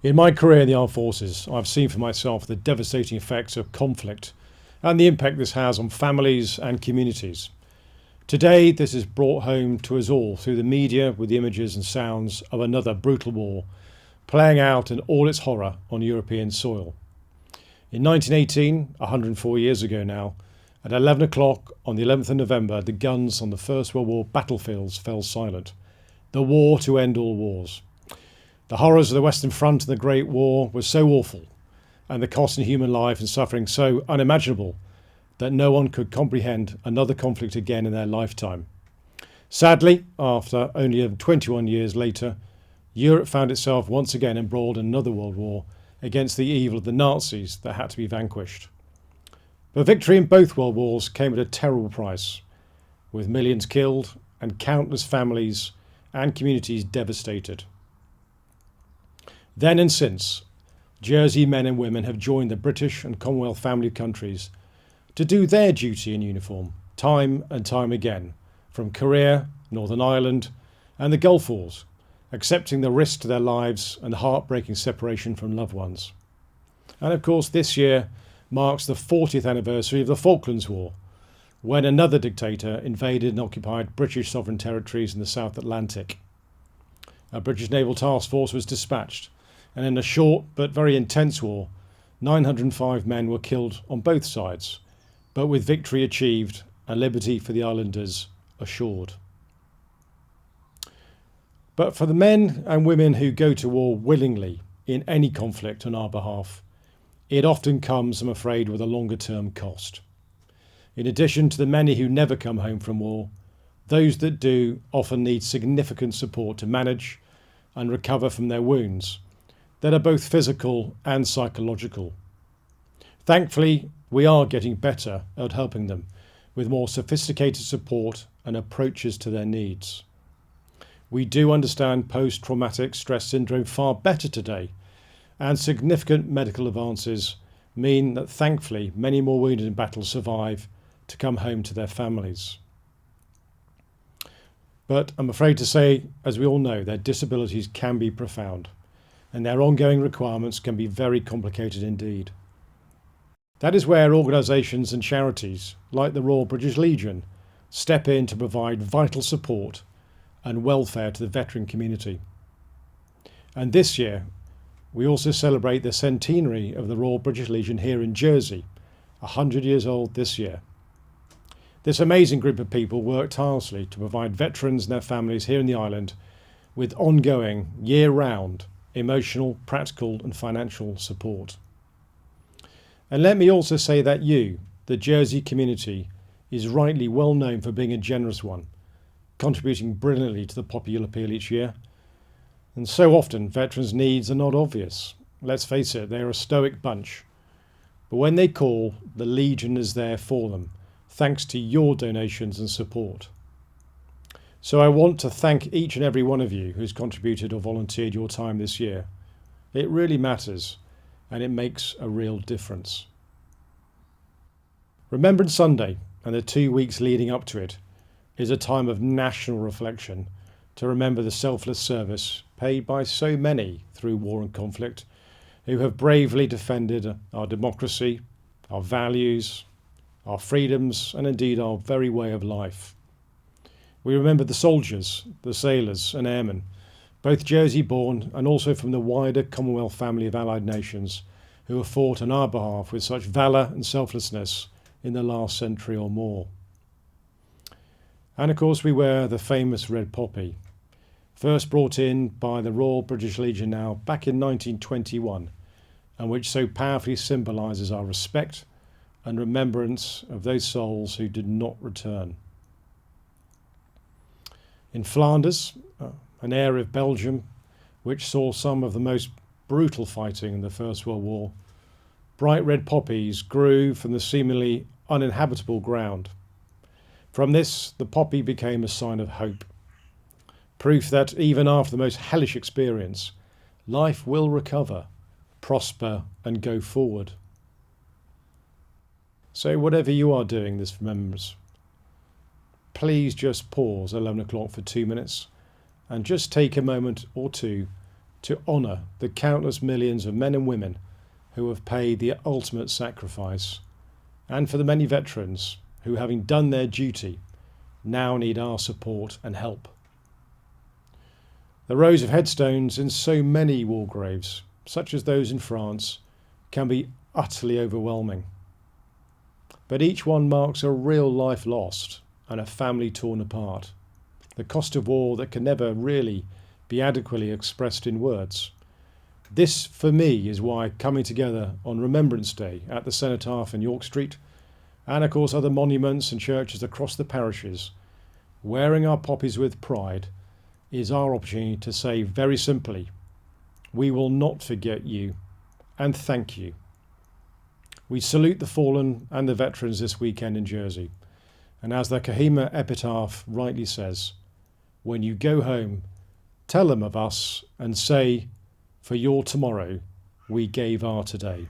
In my career in the armed forces, I've seen for myself the devastating effects of conflict and the impact this has on families and communities. Today, this is brought home to us all through the media with the images and sounds of another brutal war playing out in all its horror on European soil. In 1918, 104 years ago now, at 11 o'clock on the 11th of November, the guns on the First World War battlefields fell silent. The war to end all wars. The horrors of the Western Front and the Great War were so awful, and the cost in human life and suffering so unimaginable, that no one could comprehend another conflict again in their lifetime. Sadly, after only 21 years later, Europe found itself once again embroiled in another world war against the evil of the Nazis that had to be vanquished. But victory in both world wars came at a terrible price, with millions killed and countless families and communities devastated. Then and since, Jersey men and women have joined the British and Commonwealth family of countries to do their duty in uniform, time and time again, from Korea, Northern Ireland, and the Gulf Wars, accepting the risk to their lives and the heartbreaking separation from loved ones. And of course, this year marks the 40th anniversary of the Falklands War, when another dictator invaded and occupied British sovereign territories in the South Atlantic. A British naval task force was dispatched, and in a short but very intense war, 905 men were killed on both sides, but with victory achieved and liberty for the islanders assured. But for the men and women who go to war willingly in any conflict on our behalf, it often comes, I'm afraid, with a longer term cost. In addition to the many who never come home from war, those that do often need significant support to manage and recover from their wounds that are both physical and psychological. Thankfully, we are getting better at helping them with more sophisticated support and approaches to their needs. We do understand post-traumatic stress syndrome far better today, and significant medical advances mean that thankfully many more wounded in battle survive to come home to their families. But I'm afraid to say, as we all know, their disabilities can be profound, and their ongoing requirements can be very complicated indeed. That is where organisations and charities like the Royal British Legion step in to provide vital support and welfare to the veteran community. And this year, we also celebrate the centenary of the Royal British Legion here in Jersey, 100 years old this year. This amazing group of people work tirelessly to provide veterans and their families here in the island with ongoing, year-round emotional, practical and financial support. And let me also say that you, the Jersey community, is rightly well known for being a generous one, contributing brilliantly to the Popular Appeal each year. And so often veterans' needs are not obvious. Let's face it, they're a stoic bunch. But when they call, the Legion is there for them, thanks to your donations and support. So I want to thank each and every one of you who's contributed or volunteered your time this year. It really matters, and it makes a real difference. Remembrance Sunday and the 2 weeks leading up to it is a time of national reflection to remember the selfless service paid by so many through war and conflict who have bravely defended our democracy, our values, our freedoms, and indeed our very way of life. We remember the soldiers, the sailors and airmen, both Jersey-born and also from the wider Commonwealth family of allied nations, who have fought on our behalf with such valour and selflessness in the last century or more. And of course we wear the famous red poppy, first brought in by the Royal British Legion now back in 1921, and which so powerfully symbolises our respect and remembrance of those souls who did not return. In Flanders, an area of Belgium which saw some of the most brutal fighting in the First World War, bright red poppies grew from the seemingly uninhabitable ground. From this, the poppy became a sign of hope, proof that even after the most hellish experience, life will recover, prosper and go forward. So whatever you are doing this remembrance, please just pause at 11 o'clock for 2 minutes and just take a moment or two to honour the countless millions of men and women who have paid the ultimate sacrifice, and for the many veterans who, having done their duty, now need our support and help. The rows of headstones in so many war graves, such as those in France, can be utterly overwhelming. But each one marks a real life lost and a family torn apart. The cost of war that can never really be adequately expressed in words. This, for me, is why coming together on Remembrance Day at the Cenotaph in York Street, and of course other monuments and churches across the parishes, wearing our poppies with pride, is our opportunity to say very simply, we will not forget you, and thank you. We salute the fallen and the veterans this weekend in Jersey, and as the Kohima epitaph rightly says, when you go home, tell them of us and say, for your tomorrow, we gave our today.